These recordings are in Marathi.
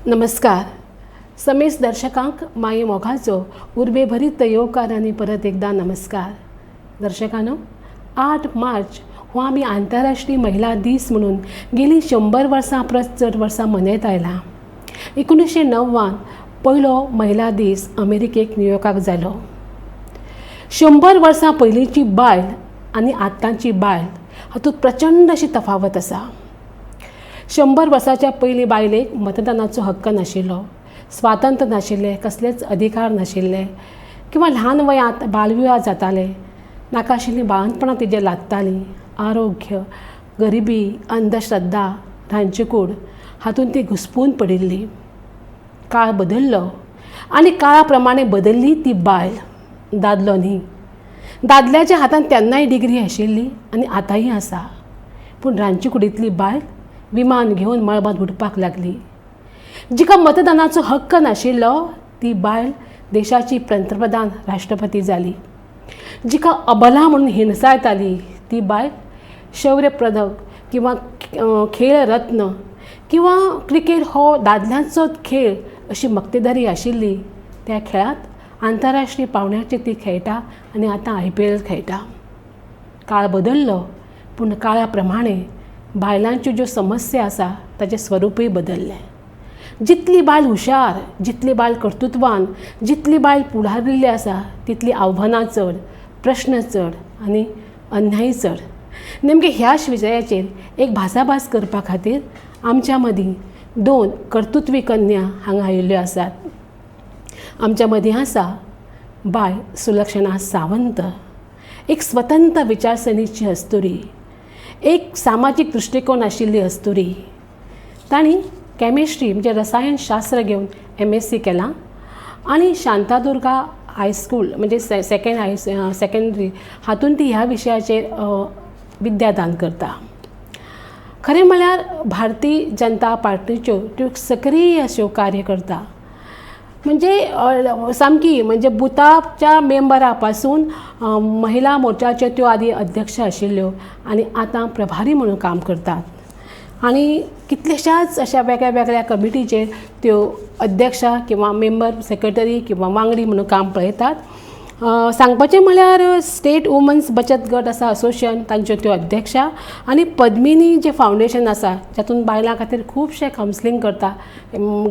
नमस्कार. समेस दर्शकांक माये मोगाचो उर्बेभरीत येवकार आनी परत एकदा नमस्कार. दर्शकांनो, 8 मार्च हो आमी आंतरराष्ट्रीय महिला दीस म्हणून गेली 100 वर्सां परस चड वर्सां मनयत आयला. 1909 पयलो महिला दीस अमेरिकेक न्यूयॉर्काक जालो. 100 वर्सां पयलींची बायल आनी आतांची बायल हातूंत प्रचंड अशी तफावत आसा. 100 वर्सांच्या पयलीं बायलेक मतदानाचो हक्क नाशिल्लो, स्वातंत्र्य नाशिल्लें, कसलेच अधिकार नाशिल्ले किंवा ल्हान वयांत बालविवाह जाताले, नाका आशिल्लीं बाळंतपणां तिजेर लागतालीं. आरोग्य, गरिबी, अंधश्रद्धा, रांदचीकूड हातूंत ती घुस्पून पडिल्ली. काळ बदल्लो आनी काळा प्रमाणे बदल्ली ती बायल, दादलो न्ही. दादल्याच्या हातांत तेन्नाय डिग्री आशिल्ली आनी आतांय आसा, पूण रांदचीकुडींतली बायल विमान घेवन मळबांत उडपाक लागली. जिका मतदानाचो हक्क नाशिल्लो ती बायल देशाची पंतप्रधान राष्ट्रपती जाली. जिका अबला म्हणून हिणसायताली ती बायल शौर्य पदक किंवा खेळ रत्न किंवा क्रिकेट हो दादल्यांचो खेळ अशी मक्तेदारी आशिल्ली. त्या खेळांत आंतरराष्ट्रीय पावंड्याचेर ती खेळटा आनी आतां IPL खेळटा. काळ बदल्लो, पूण काळा प्रमाणे बायलांच्यो ज्यो समस्या आसा ताचें स्वरूपय बदल्लें. जितली बायल हुशार, जितली बायल कर्तृत्वान, जितली बायल फुडारिल्ली आसा तितली आव्हानां चड, प्रश्न चड आनी अन्याय चड. नेमके ह्याच विशयाचेर एक भासाभास करपा खातीर आमच्या मदीं 2 कर्तृत्वी कन्या हांगा आयिल्ल्यो आसात. आमच्या मदीं आसा बाय सुलक्षणा सावंत, एक स्वतंत्र विचारसरणीची अस्तुरी, एक सामाजीक दृश्टिकोन आशिल्ली अस्तुरी. ताणी कॅमिस्ट्री म्हणजे रसायनशास्त्र घेवन MSc केलां आनी शांतादुर्गा हायस्कूल म्हणजे सेकंडरी हातूंत ती ह्या विशयाचेर विद्यादान करता. खरें म्हळ्यार भारतीय जनता पार्टीच्यो त्यो सक्रीय अश्यो कार्य करता. म्हणजे सामकी म्हणजे बुथाच्या मेंबरा पासून महिला मोर्चाच्यो त्यो आदी अध्यक्ष आशिल्ल्यो आनी आतां प्रभारी म्हणून काम करतात. आनी कितलेशाच अशा वेगळ्या वेगळ्या कमिटीचेर त्यो अध्यक्षा किंवा मेंबर सेक्रेटरी किंवा वांगडी म्हणून काम पळयतात. सांगपाचें म्हळ्यार स्टेट वुमन्स बचत गट आसा असोसिएशन, तांच्यो त्यो अध्यक्षा आनी पद्मिनी जे फावंडेशन आसा जातूंत बायलां खातीर खुबशे कावन्सिलींग करता.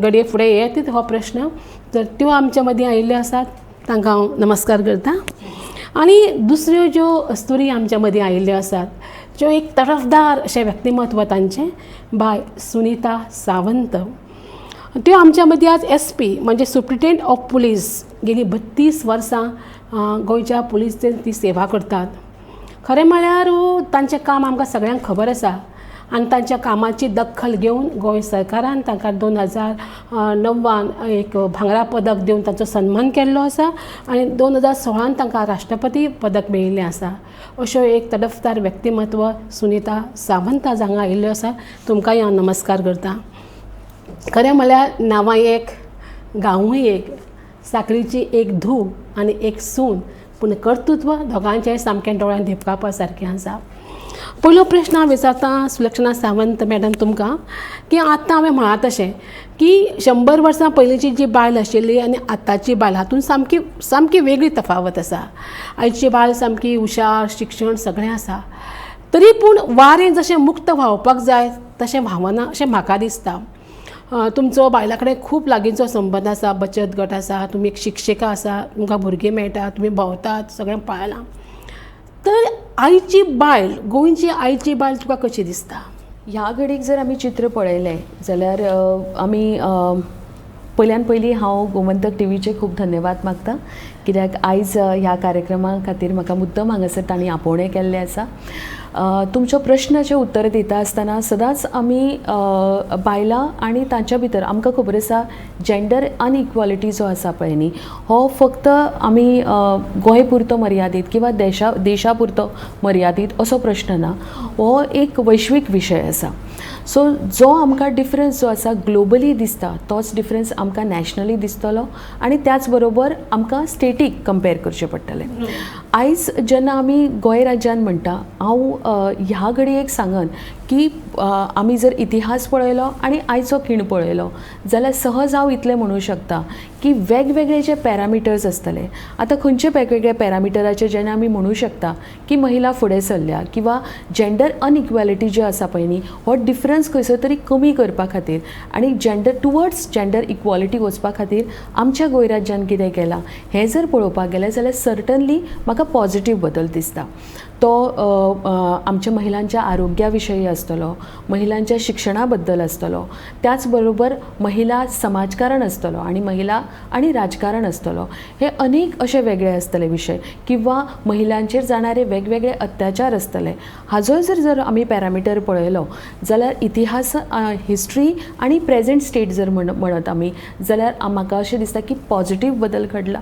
घडये फुडें येत हो प्रश्न, जर त्यो आमच्या मदीं आयिल्ल्यो आसात तांकां हांव नमस्कार करतां. आनी दुसऱ्यो ज्यो अस्तुरी आमच्या मदीं आयिल्ल्यो आसात ज्यो एक तरफदार अशें व्यक्तिमत्व तांचें, बाय सुनीता सावंत. त्यो आमच्या मदीं आज SP म्हणजे सुप्रिटेंडंट ऑफ पुलीस गेली 32 वर्सां गोंयच्या पुलीसेन ती सेवा करतात. खरें म्हळ्यार तांचें काम आमकां सगळ्यांक खबर आसा आनी तांच्या कामाची दखल घेवन गोंय सरकारान तांकां 2009 एक भांगरा पदक दिवन तांचो सन्मान केल्लो आसा आनी 2016 तांकां राष्ट्रपती पदक मेळिल्लें आसा. अश्यो एक तडफदार व्यक्तिमत्व सुनीता सावंत हांगा आयिल्ल्यो आसा. तुमकांय हांव नमस्कार करतां. खरें म्हळ्यार नांवां एक, गांवूय एक, साखळीची एक धूव आनी एक सून, पूण कर्तृत्व दोगांचें सामकें दोळ्यांत दिपकापा सारकें आसा. पयलो प्रश्न हांव विचारतां सुलक्षणा सावंत मॅडम तुमकां, की आतां हांवें म्हळां तशें की 100 वर्सां पयलींची जी बायल आशिल्ली आनी आतांची बायल हातूंत सामकी वेगळी तफावत आसा. आयची बायल सामकी हुशार, शिक्षण सगळें आसा, तरी पूण वारें जशें मुक्त व्हांवपाक जाय तशें व्हांवना अशें म्हाका दिसता. तुमचो बायलां कडेन खूब लागींचो संबंद आसा, बचत गट आसा, तुमी एक शिक्षिका आसा, तुमकां भुरगीं मेळटात, तुमी भोंवतात, सगळें पळयलां. तर आयची बायल, गोंयची आयची बायल तुका कशी दिसता? ह्या घडीक जर आमी चित्र पळयलें जाल्यार आमी पयल्यान पयलीं हांव गोमंतक टीव्हीचे खूब धन्यवाद मागता, कित्याक आयज ह्या कार्यक्रमा खातीर म्हाका मुद्दम हांगासर तांणी आपोवणें केल्लें आसा. तुमच्या प्रश्नाचें उत्तर दिता आसतना सदांच आमी बायलां आनी तांच्या भितर आमकां खबर आसा जेंडर अनइक्वॉलिटी जो आसा पळय न्ही हो फक्त आमी गोंय पुरतो मर्यादीत किंवा देशा पुरतो मर्यादीत असो प्रश्न ना, हो एक वैश्वीक विशय आसा. सो जो आमकां डिफरन्स जो आसा ग्लोबली दिसता तोच डिफरन्स आमकां नॅशनली दिसतलो आनी त्याच बरोबर आमकां स्टेटीक कंपेर करचें पडटलें. आयज जेन्ना आमी गोंय राज्यान म्हणटा, हांव ह्या घडयेक सांगन की आमी जर इतिहास पळयलो आनी आयचो खीण पळयलो जाल्यार सहज हांव इतलें म्हणूं शकता की वेगवेगळे जे पॅरामिटर्स आसतले, आतां खंयचे वेगवेगळे पॅरामिटराचेर जेन्ना आमी म्हणूं शकता की महिला फुडें सरल्या किंवा जेंडर अनइक्वॅलिटी जी आसा पळय न्ही हो डिफरन्स खंयसर तरी कमी करपा खातीर आनी टुवर्ड्स जेंडर इक्वॉलिटी वचपा खातीर आमच्या गोंय राज्यान कितें केलां हें जर पळोवपाक गेलें जाल्यार सर्टनली म्हाका पॉझिटीव बदल दिसता. तो आमच्या महिलांच्या आरोग्या विशयी आसतलो, महिलांच्या शिक्षणा बद्दल आसतलो, त्याच बरोबर महिला समाजकारण आसतलो आनी महिला आनी राजकारण आसतलो. हे अनेक अशे वेगळे आसतले विशय किंवा महिलांचेर जाणारे वेगवेगळे अत्याचार आसतले. हाजोय जर आमी पॅरामिटर पळयलो जाल्यार इतिहास हिस्ट्री आनी प्रेझेंट स्टेट जर म्हणत आमी जाल्यार म्हाका अशें दिसता की पॉझिटीव बदल घडला.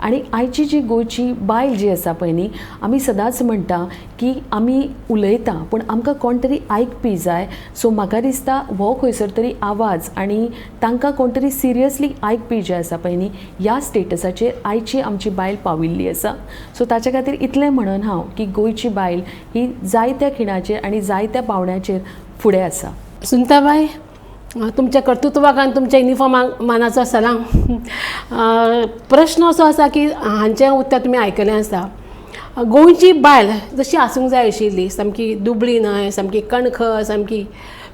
आनी आयची जी गोंयची बायल जी आसा पळय न्ही, आमी सदांच म्हणटा की आमी उलयता पूण आमकां कोण तरी आयकपी जाय. सो म्हाका दिसता हो खंयसर तरी आवाज आनी तांकां कोण तरी सिरियसली आयकपी जे आसा पळय न्ही ह्या स्टेटसाचेर आयची आमची बायल पाविल्ली आसा. सो ताचे खातीर इतलें म्हणन हांव की गोंयची बायल ही जायत्या खिणाचेर आनी जायत्या पावंड्याचेर फुडें आसा. सुनीताबाई, तुमच्या कर्तृत्वाक आनी तुमच्या युनिफॉर्माक मानाचो सलाम. प्रश्न असो आसा की हांचें उत्तर तुमी आयकलें आसा. गोंयची बायल जशी आसूंक जाय आशिल्ली, सामकी दुबळी न्हय, सामकी कणखर, सामकी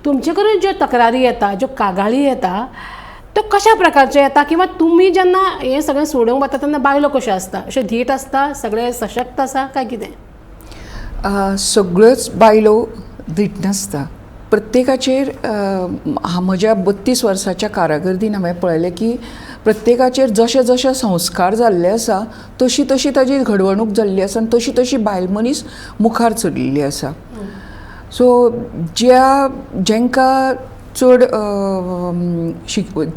तुमचे कडेन ज्यो तक्रारी येता, ज्यो कागाळी येता त्यो कशा प्रकारच्यो येता किंवा तुमी जेन्ना हें सगळें सोडूंक वता तेन्ना बायलो कश्यो आसता? अश्यो धीट आसता, सगळे सशक्त आसा काय कितें? सगळ्योच बायलो धीट नासता. प्रत्येकाचेर म्हज्या 32 वर्साच्या कारागिर्दीन हांवें पळयलें की प्रत्येकाचेर जशे जशे संस्कार जाल्ले आसा तशी तशी ताजी घडवणूक जाल्ली आसा आनी तशी तशी बायल मनीस मुखार चलिल्ली आसा. सो जेंकां चड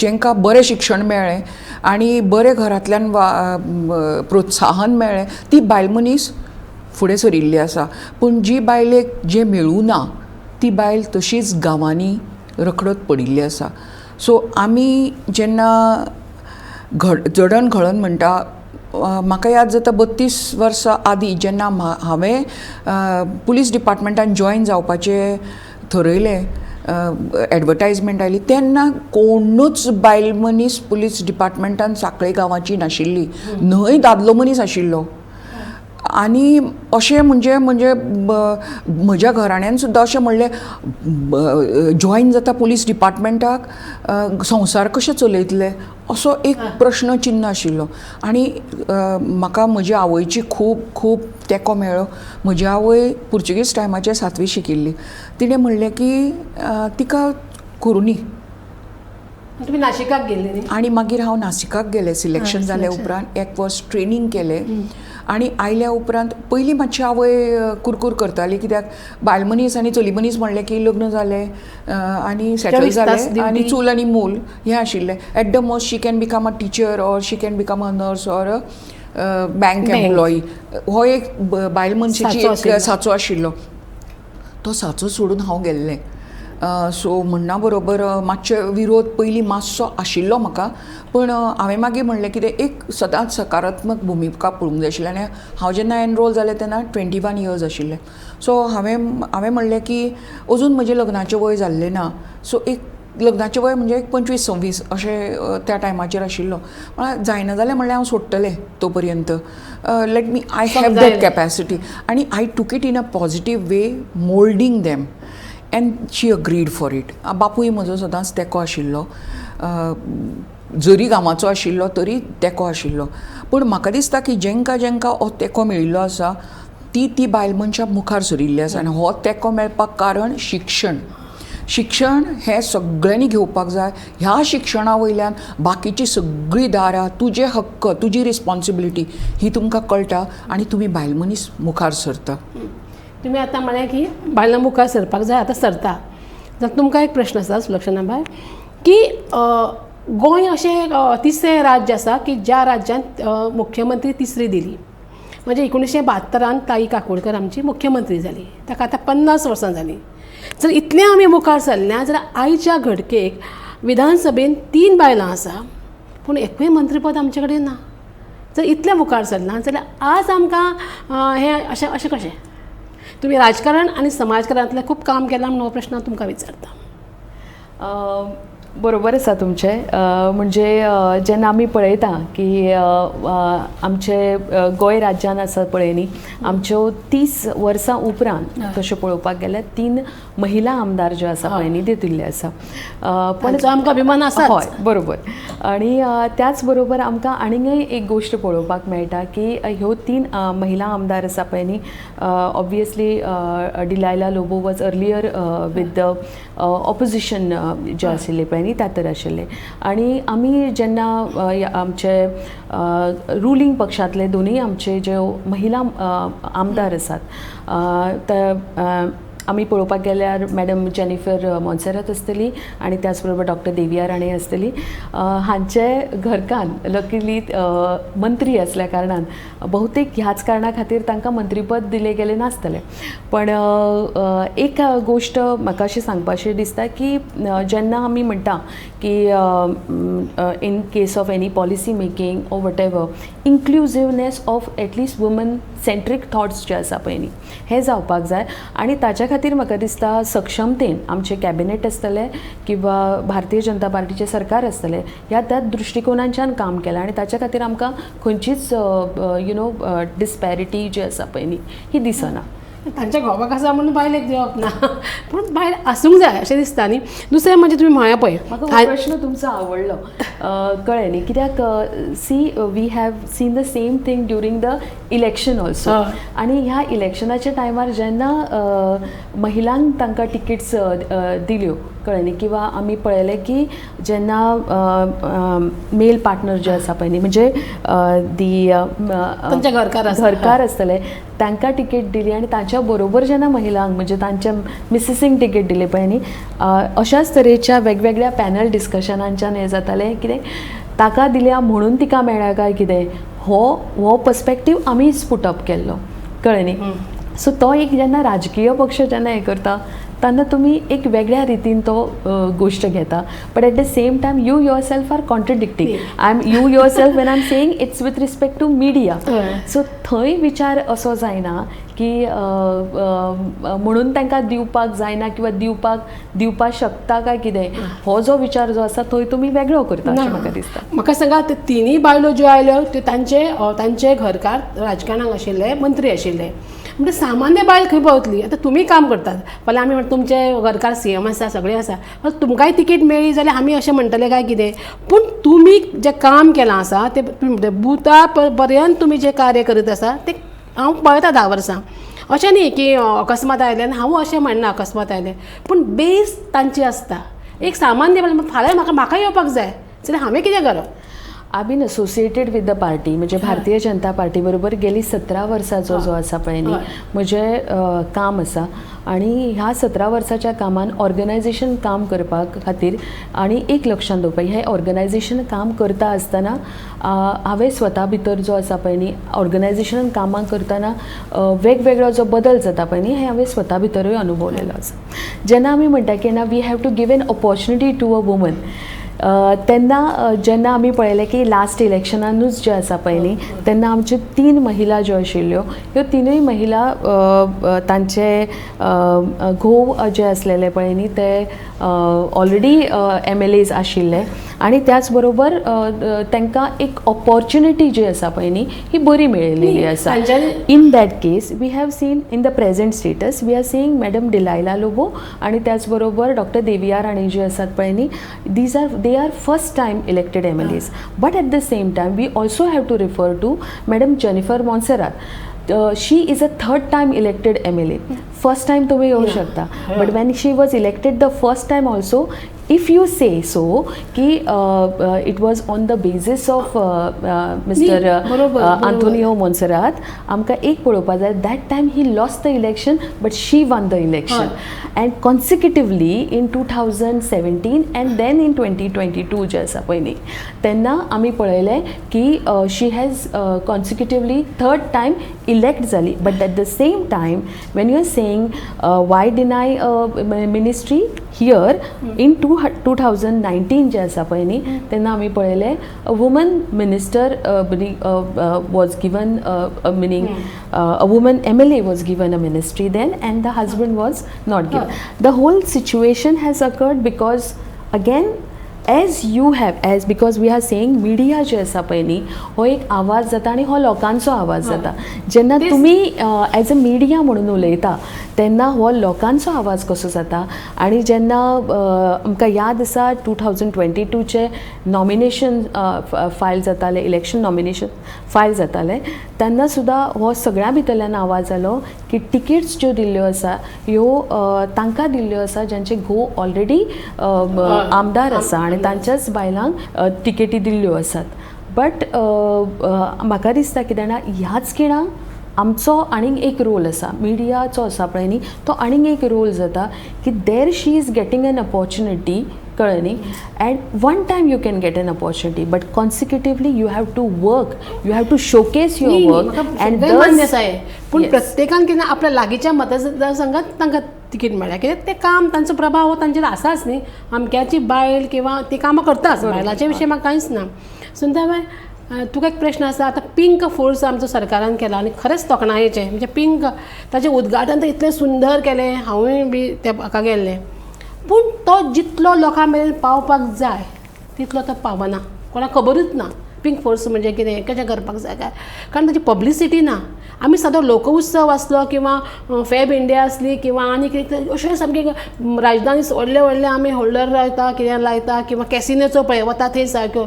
जेंकां बरें शिक्षण मेळ्ळें आनी बरें घरांतल्यान प्रोत्साहन मेळ्ळें ती बायल मनीस फुडें सरिल्ली आसा. पूण जी बायलेक जें मेळूं ना ती बायल तशीच गांवांनी रखडत पडिल्ली आसा. सो आमी जेन्ना जडण घडण म्हणटा, म्हाका याद जाता 32 वर्सां आदीं जेन्ना हांवें पुलीस डिपार्टमेंटान जॉयन जावपाचें थरयलें, एडवर्टायजमेंट आयली तेन्ना कोणूच बायल मनीस पुलीस डिपार्टमेंटान सांखळे गांवाची नाशिल्ली, न्हय दादलो मनीस आशिल्लो. आनी अशें म्हणजे म्हज्या घराण्यान सुद्दां अशें म्हणलें जॉयन जाता पुलीस डिपार्टमेंटाक संवसार कशे चलयतले असो एक प्रश्न चिन्ह आशिल्लो. आनी म्हाका म्हजे आवयची खूब खूब तेंको मेळ्ळो. म्हजी आवय पुर्तुगीज टायमाचेर 7वी शिकिल्ली. तिणें म्हणलें की तिका करुनी. तुमी नाशिकाक गेल्ली न्ही? आनी मागीर हांव नाशिकाक गेलें. सिलेक्शन जाल्या उपरांत 1 वर्स ट्रेनींग केलें आनी आयल्या उपरांत पयलीं मातशी आवय कुरकुर करताली कित्याक बायल मनीस आनी चली मनीस म्हणलें की लग्न जालें आनी सेटल जालें आनी चूल आनी मूल हें आशिल्लें. At the most she can become a teacher or she can become a nurse or a bank employee. हो एक बायल मनशाची एक साचो आशिल्लो. तो साचो सोडून हांव गेल्लें. सो म्हणना बरोबर मातशे विरोध पयलीं मातसो आशिल्लो म्हाका, पण हांवें मागीर म्हणलें कितें एक सदांच सकारात्मक भुमिका पळोवंक जाय आशिल्ली. आनी हांव जेन्ना एनरोल जालें तेन्ना 21 इयर्स आशिल्लें. सो हांवें म्हणलें की अजून म्हजें लग्नाचें वय जाल्लें ना. सो एक लग्नाचें वय म्हणजे 25-26 अशें त्या टायमाचेर आशिल्लो. म्हळ्यार जायना जालें म्हणलें हांव सोडटलें तो पर्यंत. Let me I have that capacity. आनी I took it in a positive way, moulding them. And she agreed for it. बापूय म्हजो सदांच तेंको आशिल्लो. जरी गांवाचो आशिल्लो तरी तेंको आशिल्लो. पूण म्हाका दिसता की जेंकां हो तेंको मेळिल्लो आसा ती बायल मनशां मुखार सरिल्ली आसा. आनी हो तेंको मेळपाक कारण शिक्षण हें सगळ्यांनी घेवपाक जाय. ह्या शिक्षणा वयल्यान बाकीची सगळीं दारां, तुजे हक्क, तुजी रिस्पॉन्सिबिलिटी ही तुमकां कळटा आनी तुमी बायल मनीस मुखार सरता. तुमी आतां म्हळें की बायलां मुखार सरपाक जाय, आतां सरता. जाल्यार तुमकां एक प्रश्न आसा सुलक्षणा बाय, की गोंय अशें तिसरें राज्य आसा की ज्या राज्यांत मुख्यमंत्री तिसरी दिली. म्हणजे 1972 ताई काकोडकर आमची मुख्यमंत्री जाली, ताका आतां 50 वर्सां जालीं. जर इतलें आमी मुखार सरल्या जाल्यार आयच्या घडकेक विधानसभेन 3 बायलां आसा पूण एकूय मंत्रीपद आमचे कडेन ना. जर इतलें मुखार सरलां जाल्यार आज आमकां हें अशें कशें? तुमी राजकारण आनी समाजकारणांतलें खूब काम केलां म्हणून हो प्रश्न हांव तुमकां विचारता. बरोबर आसा तुमचें. म्हणजे जेन्ना आमी पळयता की आमचे गोंय राज्यान आसा पळय न्ही, आमच्यो 30 वर्सां उपरांत तशें पळोवपाक गेल्यार 3 महिला आमदार ज्यो आसा पळय न्ही, त्यो दिल्ले आसा. पण आमकां अभिमान आसा. हय, बरोबर. आणि त्याच बरोबर आमकां आनीकय एक गोश्ट पळोवपाक मेळटा की ह्यो 3 महिला आमदार आसा पळय न्ही, obviously Delilah Lobo was earlier with the opposition जे आशिल्ले पळय न्ही, त्या तर आशिल्ले. आनी आमी जेन्ना आमचे रुलींग पक्षांतले दोनूय आमचे जे महिला आमदार आसात ते आमी पळोवपाक गेल्यार मॅडम जेनिफर मॉन्सेरात आसतली आनी त्याच बरोबर डॉक्टर देविया राणे आसतली. हांचे घरकान लकीली मंत्री आसल्या कारणान बहुतेक ह्याच कारणा खातीर तांकां मंत्रीपद दिलें गेलें नासतलें. पण एक गोश्ट म्हाका अशी सांगपाची दिसता की जेन्ना आमी म्हणटा की in case of any policy making or whatever inclusiveness of at least woman centric thoughts जे आसा पळय न्ही, हें जावपाक जाय. आनी ताच्या खातीर म्हाका दिसता सक्षमतेन आमचे कॅबिनेट आसतले किंवा भारतीय जनता पार्टीचे सरकार आसतले, ह्या त्याच दृश्टिकोनाच्यान काम केलां. आनी ताच्या खातीर आमकां खंयचीच डिस्पॅरिटी जी आसा पळय न्ही, ही दिसना. तांच्या घोवाक आसा म्हणून बायलेक दिवप ना, पूण बायल आसूंक जाय अशें दिसता न्ही. दुसरें म्हणजे तुमी म्हळ्या पळय, म्हाका हो प्रश्न तुमचो आवडलो, कळ्ळें न्ही, कित्याक see we have seen the same thing during the election also. आनी ह्या इलेक्शनाच्या टायमार जेन्ना महिलांक तांकां टिकेट्स दिल्यो, कळ्ळें न्ही, किंवा आमी पळयलें की जेन्ना मेल पार्टनर जे आसा पळय न्ही, म्हणजे तांचे घरकार आसतले तांकां टिकेट दिली आनी ताच्या बरोबर जेन्ना महिलांक म्हणजे तांच्या मिसेसींक टिकेट दिले पळय न्ही, अशाच तरेच्या वेगवेगळ्या पॅनल डिस्कशनांच्यान हें जातालें कितें ताका दिल्या म्हणून तिका मेळ्ळ्या काय कितें, हो पर्स्पेक्टीव आमीच पुटअप केल्लो, कळ्ळें न्ही. सो तो एक जेन्ना राजकीय पक्ष जेन्ना हें करता तेन्ना तुमी एक वेगळ्या रितीन तो गोश्ट घेता. But at the same time you yourself are contradicting. You yourself when I am saying it's with respect to media. So थंय विचार असो जायना की म्हणून तांकां दिवपाक जायना किंवा दिवपाक शकता काय कितें, हो जो विचार जो आसा थंय तुमी वेगळो करता अशें म्हाका दिसता. म्हाका सांगा, ते 3 बायलो ज्यो आयल्यो त्यो तांचे घरकार राजकारणाक आशिल्ले, मंत्री आशिल्ले. म्हणजे सामान्य बायल खंय पावतली? आतां तुमी काम करतात, फाल्यां आमी तुमचे घरकार CM आसा, सगळें आसा, तुमकांय तिकेट मेळ्ळी जाल्यार आमी अशें म्हणटले काय कितें? पूण तुमी जें काम केलां आसा ते बुथा पर्यंत तुमी जें कार्य करीत आसा तें हांव पळयता 10 वर्सां. अशें न्ही की अकस्मात आयलें आनी हांव अशें म्हणना अकस्मात आयलें, पूण बेस तांची आसता. एक सामान्य बायल फाल्यां म्हाका येवपाक जाय जाल्यार हांवें कितें करप? I been associated with the party, म्हणजे भारतीय जनता पार्टी बरोबर गेली 17 वर्सांचो जो आसा पळय न्ही म्हजें काम आसा. आनी ह्या 17 वर्साच्या कामान ऑर्गनायझेशन काम करपाक खातीर आनी एक लक्षांत दवरपाक, हें ऑर्गनायझेशन काम करता आसतना हांवें स्वता भितर जो आसा पळय न्ही ऑर्गनायझेशन कामां करतना वेगवेगळो जो बदल जाता पळय न्ही, हें हांवें स्वता भितरूय अनुभवलेलो आसा. जेन्ना आमी म्हणटा की ना we have to give an opportunity to a woman, तेन्ना जेन्ना आमी पळयलें की लास्ट इलेक्शनानूच जे आसा पळय न्ही तेन्ना आमच्यो 3 महिला ज्यो आशिल्ल्यो ह्यो 3य महिला तांचे घोव जे आसलेले पळय न्ही ते ऑलरेडी MLAs आशिल्ले आनी त्याच बरोबर तांकां एक ऑपॉर्च्युनिटी जी आसा पळय न्ही ही बरी मेळिल्ली आसा. In that case we have seen in the present status we are seeing madam Delilah Lobo आनी त्याच बरोबर डॉक्टर देविया राणे जी आसात पळय न्ही they are first time elected MLAs. But at the same time we also have to refer to Madam Jennifer Monserrat. She is a 3rd time elected MLA. First time तुम्ही येऊ शकता, but when she was elected the first time also if you say so की it was on the basis of mister बरोबर. आंतोनियो मोन्सेरात, आमकां एक पळोवपा जाय that time he lost the election but she won the election and consecutively in 2017 and then in 2022 जे आसा पळय न्ही, तेन्ना आमी पळयलें की she has consecutively third time elect जाली. But at the same time when you are saying why deny ministry here in 2019 जे आसा पळय न्ही, तेन्ना आमी पळयलें a woman minister was given meaning a woman MLA was given a ministry then and the husband was not given. The whole situation has occurred because again as because we are saying media जे आसा पळय न्ही हो एक आवाज जाता आनी हो लोकांचो आवाज जाता. जेन्ना तुमी एज अ मिडिया म्हणून उलयता तेन्ना हो लोकांचो आवाज कसो जाता. आनी जेन्ना आमकां याद आसा 2022चे नॉमिनेशन फायल जाताले, इलेक्शन नॉमिनेशन फायल जाताले, तेन्ना सुद्दां हो सगळ्या भितरल्यान आवाज जालो की टिकेट्स ज्यो दिल्ल्यो आसा ह्यो तांकां दिल्ल्यो आसा जांचे घोव ऑलरेडी आमदार आसा आनी तांच्याच बायलांक टिकेटी दिल्ल्यो आसात. बट म्हाका दिसता की जाणा ह्याच खिणाक आमचो आनीक एक रोल आसा, मिडियाचो आसा पळय न्ही, तो आनीक एक रोल जाता की there she is getting an opportunity, कळ्ळें न्ही, and one time you can get an opportunity but consecutively you have to work, you have to showcase your work and मान्य आहे. पूण प्रत्येकान कितें आपल्या लागींच्या मतदारसंघात तांकां तिकीट मेळ्ळ्या कित्याक ते काम तांचो प्रभाव हो तांचेर आसाच न्ही. अमक्याची बायल किंवा ती कामां करताच, बायलांच्या विशयी म्हाका कांयच ना. सुंदरबाय, तुका एक प्रश्न आसा. आतां पिंक फोर्स आमचो सरकारान केला आनी खरेंच तोखणायेचें, म्हणजे पिंक ताचें उद्घाटन तर इतलें सुंदर केलें, हांवूय बी त्या हाका गेल्लें. पूण तो जितलो लोकां मेरेन पावपाक जाय तितलो तो पावना, कोणाक खबरूच ना पिंक फोर्स म्हणजे कितें, कशें करपाक जाय काय, कारण ताची पब्लिसिटी ना. आमी सदां लोकोत्सव आसलो किंवा फॅब इंडिया आसली किंवा आनी कितें अशें सामकें राजधानी व्हडले व्हडले आमी होल्डर लायता, कितें लायता किंवा कॅसिनोचो पळय वता थंय सारक्यो,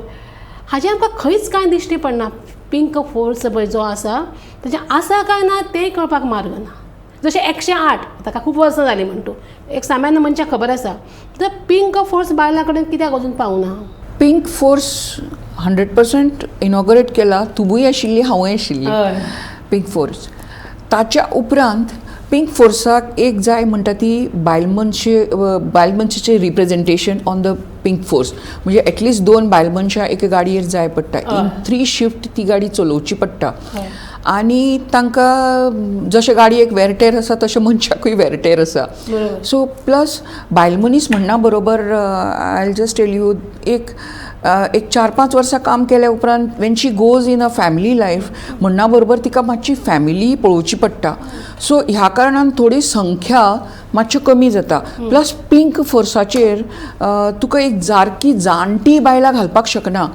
हाजें आमकां खंयच कांय दिश्टी पडना. पिंक फोर्स पळय जो आसा ताचें आसा काय ना तें कळपाक मार्ग ना. जशें 108 ताका खूब वर्सां जालीं म्हण तूं एक सामान्य मनशाक खबर आसा, तर पिंक फोर्स बायलां कडेन कित्याक अजून पावना. पिंक फोर्स 100% इनॉग्रेट केला, तुमूय आशिल्ली, हांवूय आशिल्ली. पिंक फोर्स ताच्या उपरांत पिंक फोर्साक एक जाय म्हणटा ती बायल मनशेचें representation on the pink force, म्हणजे एटलिस्ट 2 बायल मनशां एके गाडयेर जाय पडटा. इन 3 शिफ्ट ती गाडी चलोवची पडटा आनी तांकां जशें गाडयेक वेरटेर आसा तशें मनशाकूय वेरटेर आसा. सो प्लस बायल मनीस म्हणना बरोबर, आय जस्ट टेल यू, एक 4-5 वर्सां काम केल्या उपरांत Wien she goes in a family life म्हणना बरोबर तिका मातशी फॅमिली पळोवची पडटा. सो ह्या कारणान थोडी संख्या मातश्यो कमी जाता. प्लस पिंक फोर्साचेर तुका एक सारकी जाणटी बायलां घालपाक शकना.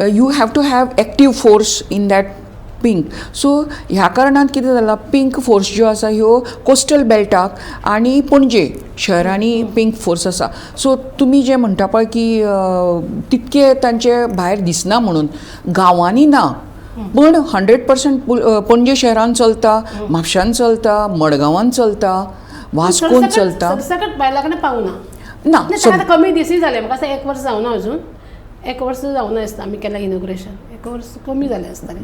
You have to have active force in that pink. So ह्या कारणान कितें जालां, पिंक फोर्स ज्यो आसा ह्यो कोस्टल बेल्टाक आनी पणजे शहरांनी पिंक फोर्स आसा. सो तुमी जें म्हणटा पळय की तितके तांचे भायर दिसना म्हणून, गांवांनी ना, पण 100% पणजे शहरान चलता, म्हापशान चलता, मडगांवान चलता, वास्कोन चलता. सरसकट बायलां कडेन पावना ना. कमी दिसूय जालें, म्हाका दिसता 1 वर्स जावना अजून, 1 वर्स जावना दिसता आमी केल्या इनॉग्रेशन, 1 वर्स कमी जालें आसतलें.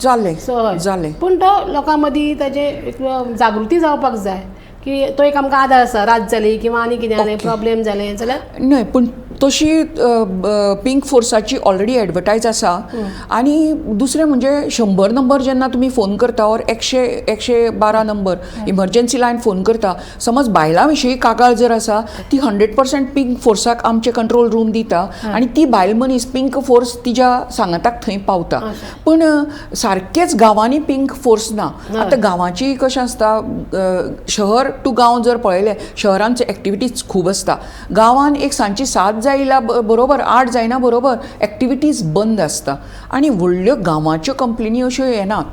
जालें. पूण तो लोकां मदीं ताजें जागृती जावपाक जाय की तो एक आमकां आदार आसा. रात जाली किंवा आनी कितें जालें, प्रॉब्लेम जालें जाल्यार न्हय, पूण तशी पिंक फोर्साची ऑलरेडी एडवर्टायज आसा. आनी दुसरें म्हणजे 100 नंबर जेन्ना तुमी फोन करता और 112 नंबर इमर्जन्सी लायन फोन करता, समज बायलां विशीं कागाळ जर आसा ती 100% पिंक फोर्साक आमचे कंट्रोल रूम दिता आनी ती बायल मनीस पिंक फोर्स तिच्या सांगाताक थंय पावता. पूण सारकेंच गांवांनी पिंक फोर्स ना. आतां गांवाची कशें आसता, शहर टू गांव जर पळयलें, शहरांचे एक्टिविटीज खूब आसता. गांवान एक सांजची 7 जायला बरोबर 8 जायना बरोबर एक्टिविटीज बंद आसता आनी व्हडल्यो गांवाच्यो कंप्लेनी अश्यो येनात.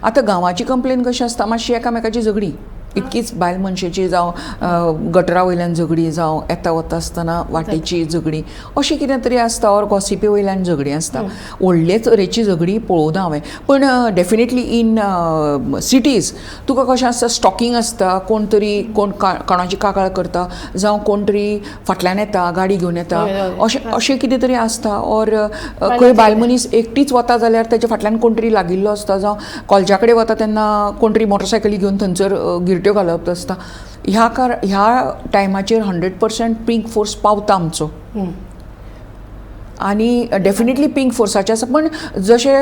आतां गांवाची कंप्लेन कशी आसता, मातशी एकामेकाची झगडी, इतकीच बायल मनशेची जावं गटरा वयल्यान झगडी जावं येता वता आसतना वाटेची झगडी अशें कितें तरी आसता ऑर गॉसिपी वयल्यान झगडी आसता. व्हडले तरेची झगडी पळोवना हांवें, पण डेफिनेटली इन सिटीज तुका कशें आसता, स्टॉकिंग आसता, कोण तरी कोण कोणाची कागाळ करता, जावं कोण तरी फाटल्यान येता गाडी घेवन येता, अशें कितें तरी आसता. ऑर खंय बायल मनीस एकटीच वता जाल्यार ताच्या फाटल्यान कोण तरी लागिल्लो आसता, जावं कॉलेजा कडेन वता तेन्ना कोण तरी मोटरसायकली घेवन थंयसर गिरट्यो घालप आसता. ह्या टायमाचेर 100% पिंक फोर्स पावता आमचो. आणि डेफिनेटली पिंक फोर्साचे आसा, पण जशे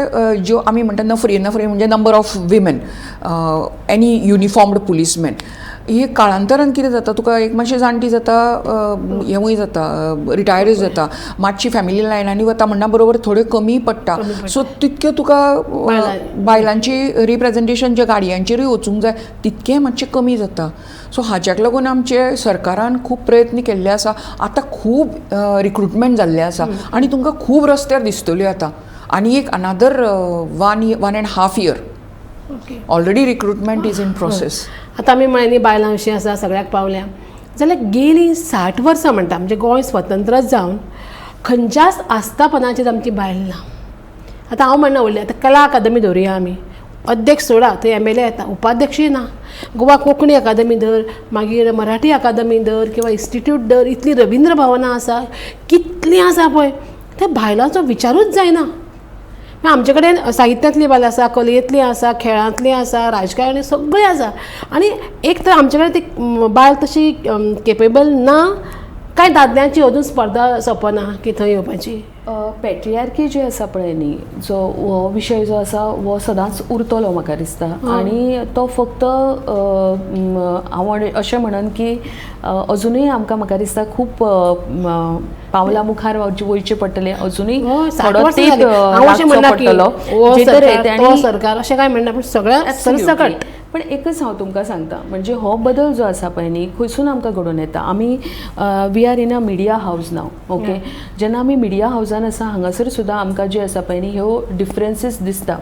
ज्यो आमी म्हणटा नफरी म्हणजे number of women, any युनिफॉर्मड policeman, ही काळांतरान कितें जाता, तुका एक मातशी जाणटी जाता, हेवूय जाता, रिटायरूय जाता, मातशी फॅमिली लायनांनी वता म्हणना बरोबर थोड्यो कमी पडटा. सो तितक्यो तुका बायलांची रिप्रेझेंटेशन जे गाडयांचेरूय वचूंक जाय तितकें मातशें कमी जाता. सो हाच्याक लागून आमचे सरकारान खूब प्रयत्न केल्ले आसा. आतां खूब रिक्रुटमेंट जाल्ले आसा आनी तुमकां खूब रस्त्यार दिसतल्यो आतां. आनी एक अनादर 1.5 year already recruitment is in process. आतां आमी म्हळ्ळें न्ही बायलां अशीं आसा सगळ्याक पावल्या, जाल्यार गेलीं 60 वर्सां म्हणटा म्हणजे गोंय स्वतंत्र जावन खंयच्याच आस्थापनाचेर आमची बायल ना. आतां हांव म्हणना व्हडलें, आतां कला अकादमी धरुया आमी, अध्यक्ष सोडा थंय MLA येता, उपाध्यक्षय ना. गोवा कोंकणी अकादमी धर, मागीर मराठी अकादमी धर किंवा इन्स्टिट्यूट धर, इतलीं रविंद्र भवनां आसा, कितलीं आसा पळय, त्या बायलांचो विचारूच जायना. आमचे कडेन साहित्यांतली बायलां आसा, कलेंतली आसा, खेळांतली आसा, राजकारणी सगळीं आसा. आनी एक तर आमचे कडेन ती बायल तशी केपेबल ना, काय दादल्यांची अजून स्पर्धा सोंपना की थंय येवपाची. पॅट्रियार्की जी आसा पळय न्ही, जो हो विशय जो आसा हो सदांच उरतलो म्हाका दिसता. आनी तो फक्त हांव अशें म्हणन की अजुनूय आमकां म्हाका दिसता खूब पावलां मुखार वयचें पडटलें, अजुनूय थोडो तेंप लागचो पडटलो. सरकार अशें काय म्हणना, पूण सगळ्या सरसकट. पण एकच हांव तुमकां सांगता, म्हणजे हो बदल जो आसा पळय न्ही खंयसून आमकां घडोवन येता. आमी we are in a media house now, okay. जेन्ना आमी मिडिया हावजान आसा हांगासर सुद्दां आमकां जे आसा पळय न्ही ह्यो डिफरन्सीस दिसता.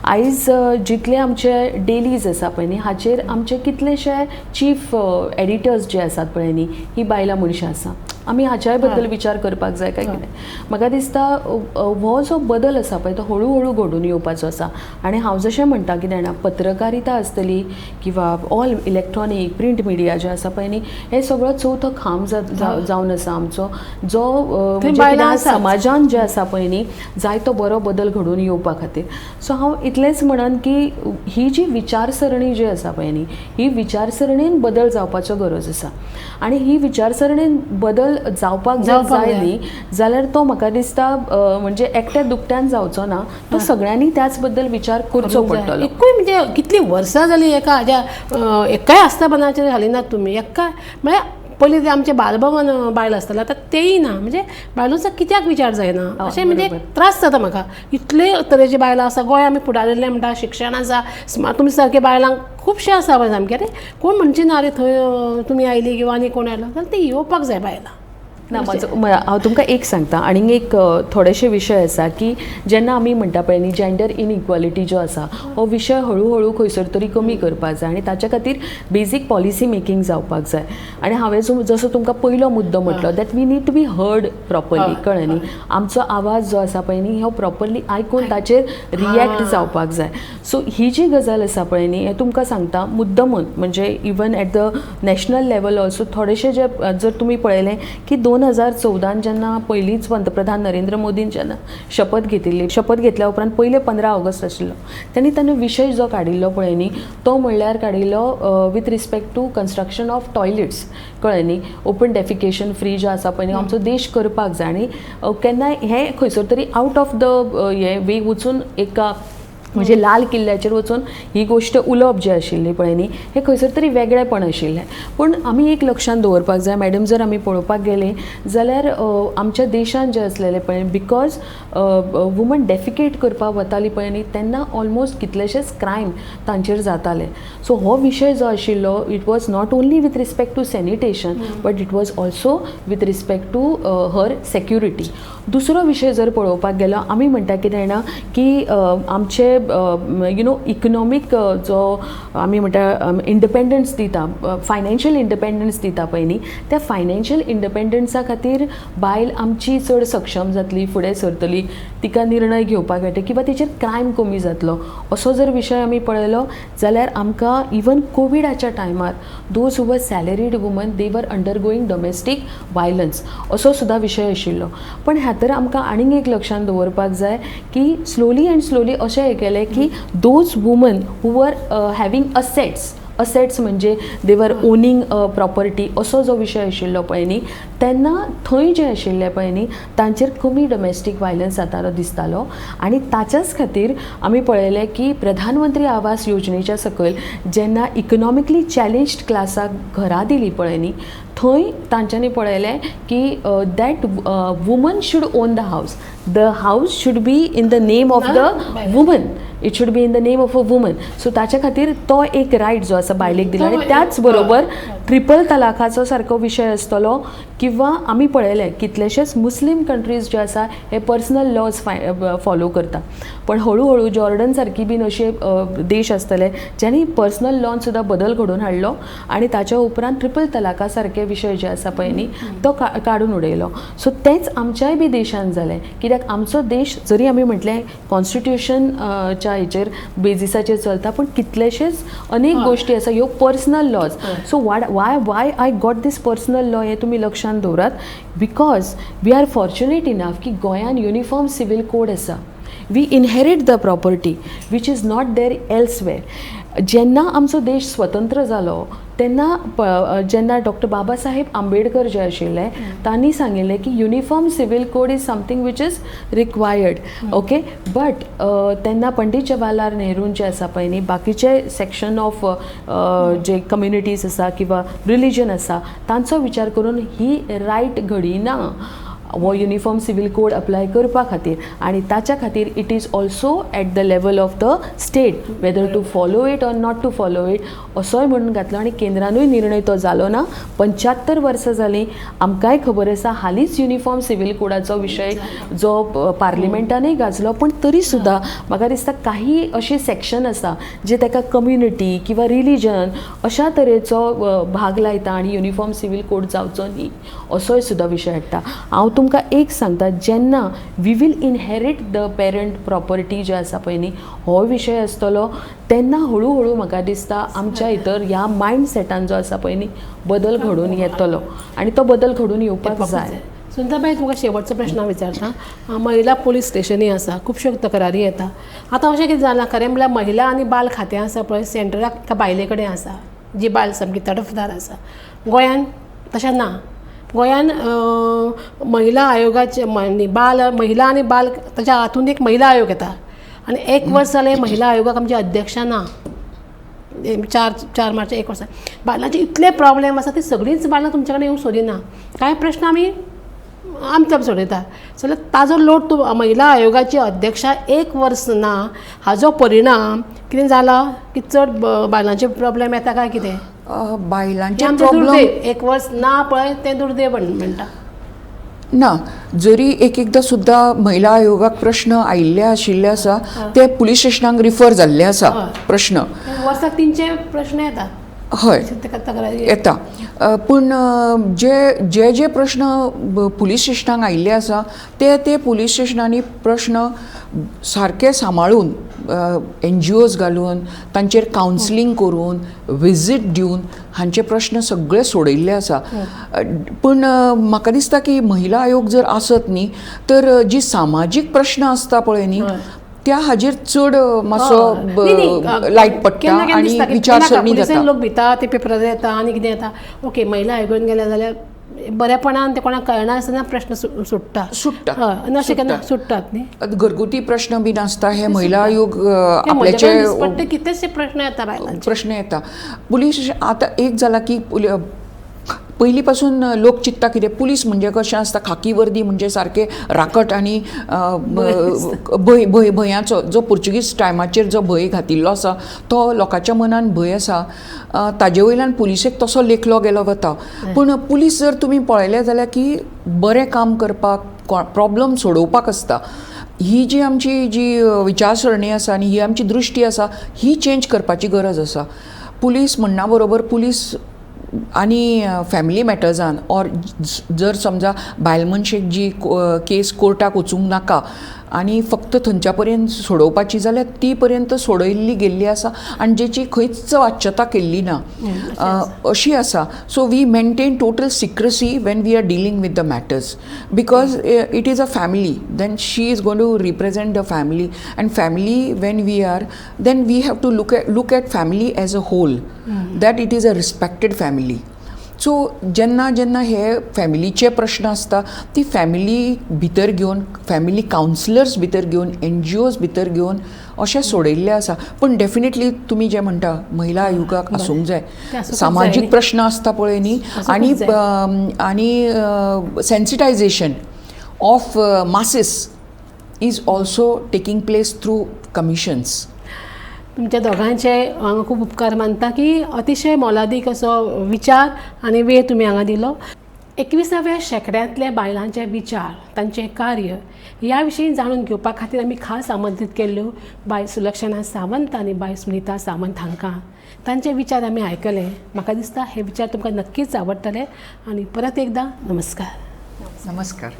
आयज जितले आमचे डेलीज आसा पळय न्ही हाचेर आमचे कितलेशे चीफ एडिटर्स जे आसात पळय न्ही ही बायलां मनशां आसा. आमी हाच्याय बद्दल विचार करपाक जाय काय कितें. म्हाका दिसता हो जो बदल आसा पळय तो हळू हळू घडून येवपाचो आसा. आनी हांव जशें म्हणटा की जाणा पत्रकारिता आसतली किंवा ऑल इलेक्ट्रॉनीक प्रिंट मिडिया जे आसा पळय न्ही हे सगळो चवथो खांब जावन आसा आमचो, जो समाजान जे आसा पळय न्ही जाय तो बरो बदल घडून येवपा खातीर. सो हांव इतलेंच म्हणन की ही जी विचारसरणी जी आसा पळय न्ही ही विचारसरणीन बदल जावपाचो गरज आसा. आनी ही विचारसरणीन बदल जावपाक जाय न्ही जाल्यार तो म्हाका दिसता म्हणजे एकट्या दुकट्यान जावचो ना, तो सगळ्यांनी त्याच बद्दल विचार करचो पडटलो. एकूय म्हणजे कितलीं वर्सां जालीं एका हाज्या एकाय आस्थापनाचेर घालिनात तुमी. एकाय म्हळ्यार पयलीं ते आमचे बालभवन बायल आसताले, आतां तेय ना. म्हणजे बायलोचो कित्याक विचार जायना अशें म्हणजे त्रास जाता म्हाका. इतले तरेची बायलां आसा, गोंय आमी फुडारिल्लें म्हणटा, शिक्षण आसा, तुमी सारके बायलांक खुबशे आसा पळय सामकें. अरे कोण म्हणचे ना रे थंय तुमी आयली किंवा आनी कोण आयलो जाल्यार ते येवपाक जाय बायलां. ना हांव तुमकां एक सांगता आनीक एक थोडेशे विशय आसा की जेन्ना आमी म्हणटा पळय न्ही जेंडर इनइक्वॉलिटी जो आसा हो विशय हळू हळू खंयसर तरी कमी करपाक जाय आनी ताच्या खातीर बेजीक पॉलिसी मेकींग जावपाक जाय. आनी हांवें जसो तुमकां पयलो मुद्दो म्हटलो that we need to be heard properly, कळ्ळें न्ही. आमचो आवाज जो आसा पळय न्ही हो प्रॉपरली आयकून ताचेर रियॅक्ट जावपाक जाय. सो ही जी गजाल आसा पळय न्ही हें तुमकां सांगता मुद्दमून म्हणजे even at the national level also थोडेशे जे जर तुमी पळयलें की 2014 जेन्ना पयलींच पंतप्रधान नरेंद्र मोदीन जेन्ना शपथ घेतल्या उपरांत पयले 15 ऑगस्ट आशिल्लो ताणें विशय जो काडिल्लो पळय न्ही तो म्हणल्यार काडिल्लो with respect to construction of toilets, कळ्ळें न्ही. ओपन डेफिकेशन फ्री जो आसा पळय न्ही आमचो देश करपाक जाय आनी केन्नाय हें खंयसर तरी आवट ऑफ द हे वे वचून एका म्हणजे लाल किल्ल्याचेर वचून ही गोश्ट उलोवप जी आशिल्ली पळय न्ही हें खंयसर तरी वेगळेपण आशिल्लें. पूण आमी एक लक्षांत दवरपाक जाय मॅडम, जर आमी पळोवपाक गेले जाल्यार आमच्या देशान जें आसलेलें पळय बिकॉज वुमन डेफिकेट करपाक वताली पळय न्ही तेन्ना ऑलमोस्ट कितलेशेच क्रायम तांचेर जाताले. सो हो विशय जो आशिल्लो it was not only with respect to sanitation but it was also with respect to her security. दुसरो विशय जर पळोवपाक गेलो आमी म्हणटा कितें जाणा की आमचे इकनॉमीक जो आमी म्हणटा इंडिपेंडन्स दिता फायनान्शियल इंडिपेंडन्स दिता पळय न्ही त्या फायनान्शियल इंडिपेंडन्सा खातीर बायल आमची चड सक्षम जातली फुडें सरतली तिका निर्णय घेवपाक मेळटा किंवा तिचेर क्रायम कमी जातलो असो जर विशय आमी पळयलो जाल्यार आमकां इवन कोविडाच्या टायमार दोज हू वर सॅलरीड वुमन दे वर अंडरगोईंग डोमेस्टीक वायलन्स असो सुद्दां विशय आशिल्लो पण हातर आमकां आनीक एक लक्षांत दवरपाक जाय की स्लोली अँड स्लोली अशें हें केलें की दोज वुमन हू वर हॅविंग असेट्स म्हणजे दे वर ओनिंग प्रॉपर्टी असो जो विशय आशिल्लो पळय न्ही तेन्ना थंय जे आशिल्ले पळय न्ही तांचेर कमी डोमेस्टीक वायलन्स जातालो दिसतालो आनी ताच्याच खातीर आमी पळयलें की प्रधानमंत्री आवास योजनेच्या सकयल जेन्ना इकनॉमिकली चॅलेंज्ड क्लासाक घरां दिलीं पळय न्ही थंय तांच्यांनी पळयलें की that woman should own the house should be in the name of the woman it should be in the name of a woman so ताच्या खातीर तो एक रायट जो आसा बायलेक दिला आनी त्याच बरोबर ट्रिपल तलाकाचो सारको विशय आसतलो किंवा आमी पळयलें कितलेशेच मुस्लीम कंट्रीज जे आसा हे पर्सनल लॉज फॉलो करता पण हळू जॉर्डन सारकी बीन अशे देश आसतले ज्यांनी पर्सनल लॉन सुद्दां बदल घडोवन हाडलो आनी ताच्या उपरांत ट्रिपल तलाका सारके विशय जे आसा पळय न्ही तो काडून उडयलो सो तेंच आमच्याय बी देशान जालें कित्याक आमचो देश जरी आमी म्हटलें कॉन्स्टिट्यूशन च्या हेचेर बेजिसाचेर चलता पण कितलेशेच अनेक गोष्टी आसा ह्यो personal laws so why I got this personal law हें तुमी लक्षांत दवरात because we are fortunate enough की गोंयान युनिफॉर्म सिवील कोड आसा we inherit the property which is not there elsewhere जेन्ना आमचो देश स्वतंत्र जालो तेन्ना जेन्ना डॉक्टर बाबासाहेब आंबेडकर जे आशिल्ले तांणी सांगिल्लें की uniform civil code is something which is required okay but तेन्ना पंडीत जवाहरलाल नेहरून जे आसा पळय न्ही बाकीचे सेक्शन ऑफ जे कम्युनिटीज आसा किंवा रिलीजन आसा तांचो विचार करून ही रायट घडिना वो युनिफॉर्म सिवील कोड अप्लाय करपा खातीर आनी ताच्या खातीर it is also at the level of the state whether to follow it or not to follow it असोय म्हणून घातलो आनी केंद्रानूय निर्णय तो जालो ना 75 वर्सां जालीं आमकांय खबर आसा हालींच युनिफॉर्म सिवील कोडाचो विशय जो पार्लिमेंटानूय गाजलो पण तरी सुद्दां म्हाका दिसता काही अशी सेक्शन आसा जे ताका कम्युनिटी किंवा रिलीजन अशा तरेचो भाग लायता आनी युनिफॉर्म सिवील कोड जावचो न्ही असोय सुद्दां विशय हाडटा हांव तुमकां एक सांगता जेन्ना we will inherit the parent property जे आसा पळय न्ही हो विशय आसतलो तेन्ना हळू म्हाका दिसता आमच्या भितर ह्या मायंडसेटान जो आसा पळय न्ही बदल घडून येतलो आनी तो बदल घडून येवपाक जाय सुंदरबाई तुमकां शेवटचो प्रश्न विचारता महिला पोलीस स्टेशनूय आसा खुबश्यो तक्रारी येता आतां अशें कितें जालां खरें म्हळ्यार महिला आनी बाल खातें आसा पळय सेंटराक एका बायले कडेन आसा जी बायल सामकी तडफदार आसा गोंयान तशें ना गोंयान महिला आयोगाचे महिला आनी बाल ताच्या हातूंत एक महिला आयोग येता आनी 1 वर्स जालें महिला आयोगाक आमची अध्यक्षा ना 4 मार्च 1 वर्स बायलांचे इतले प्रॉब्लेम आसा ती सगळींच बायलां तुमचे कडेन येवंक सोदिना कांय प्रश्न आमी आमच्या सोडयता जाल्यार ताजो लोड तूं महिला आयोगाची अध्यक्षा 1 वर्स ना हाजो परिणाम कितें जाला की चड बायलांचे प्रॉब्लेम येता काय कितें बायलांचे प्रॉब्लेम 1 वर्स ना पळय तें दुर्दैव म्हणटा ना जरी एकदां सुद्दां महिला आयोगाक प्रश्न आयिल्ले आशिल्ले आसा ते पुलीस स्टेशनाक रिफर जाल्ले आसा प्रश्न वर्साक 300 प्रश्न येता हय येता पूण जे प्रश्न पुलीस स्टेशनाक आयिल्ले आसा ते पुलीस स्टेशनांनी प्रश्न सारके सांबाळून NGOs घालून तांचेर कावन्सिलींग करून विजीट दिवन हांचे प्रश्न सगळे सोडयल्ले आसा पूण म्हाका दिसता की महिला आयोग जर आसत न्ही तर जी सामाजीक प्रश्न आसता पळय न्ही त्या हाजेर चड मातसो लायट पडटा आनी विचारसरणी जाता लोक भिता ते पेपरार येता आनी कितें येता ओके महिला आयोगान गेले जाल्यार बरेपणान ते कोणाक कळनासतना प्रश्न सुट्टा अशें केन्ना सुट्टात न्ही घरगुती प्रश्न बीन आसता हे महिला आयोग आपल्याचे कितलेशे प्रश्न येता बायलांचे प्रश्न येता पुलीस आतां एक जाला की पयलीं पासून लोक चिंतता कितें पुलीस म्हणजे कशें आसता खाकी वर्दी म्हणजे सारकें राकट आनी भंयाचो जो पुर्तुगीज टायमाचेर जो भंय घातिल्लो आसा तो लोकांच्या मनान भंय आसा ताजे वयल्यान पुलिसेक तसो लेखलो गेलो वता. पूण पुलीस जर तुमी पळयलें जाल्यार की बरें काम करपाक प्रॉब्लम सोडोवपाक आसता. ही जी आमची जी विचारसरणी आसा आनी ही आमची दृश्टी आसा ही चेंज करपाची गरज आसा. पुलीस म्हणना बरोबर पुलीस आनी फॅमिली मॅटर्जान ऑर जर समजा बायल मनशेक जी केस कोर्टाक वचूंक नाका आनी फक्त थंयच्या पर्यंत सोडोवपाची जाल्यार ती पर्यंत सोडयल्ली गेल्ली आसा आनी जेची खंयच वाच्यता केल्ली ना अशी आसा. So we maintain total secrecy when we are dealing with the matters because it is a family then she is going to represent the family and family when we are then we have to look at family as a whole that it is a respected family. So जेन्ना जेन्ना हे फॅमिलीचे प्रश्न आसता ती फॅमिली भितर घेवन फॅमिली कावन्सिलर्स भितर घेवन NGOs भितर घेवन अशें सोडयल्लें आसा. पूण डेफिनेटली तुमी जें म्हणटा महिला आयोगाक आसूंक जाय. सामाजीक प्रश्न आसता पळय न्ही आनी sensitisation of masses is also taking place through commissions. तुमच्या दोघांचे हांगा खूब उपकार मानता की अतिशय मोलादीक असो विचार आनी वेळ तुमी हांगा दिलो. 21व्या शेंकड्यांतले बायलांचे विचार तांचें कार्य ह्या विशीं जाणून घेवपा खातीर आमी खास आमंत्रीत केल्ल्यो बाय सुलक्षणा सावंत आनी बाय सुनीता सावंत हांकां. तांचे विचार आमी आयकले. म्हाका दिसता हे विचार तुमकां नक्कीच आवडटले. आनी परत एकदां नमस्कार. नमस्कार.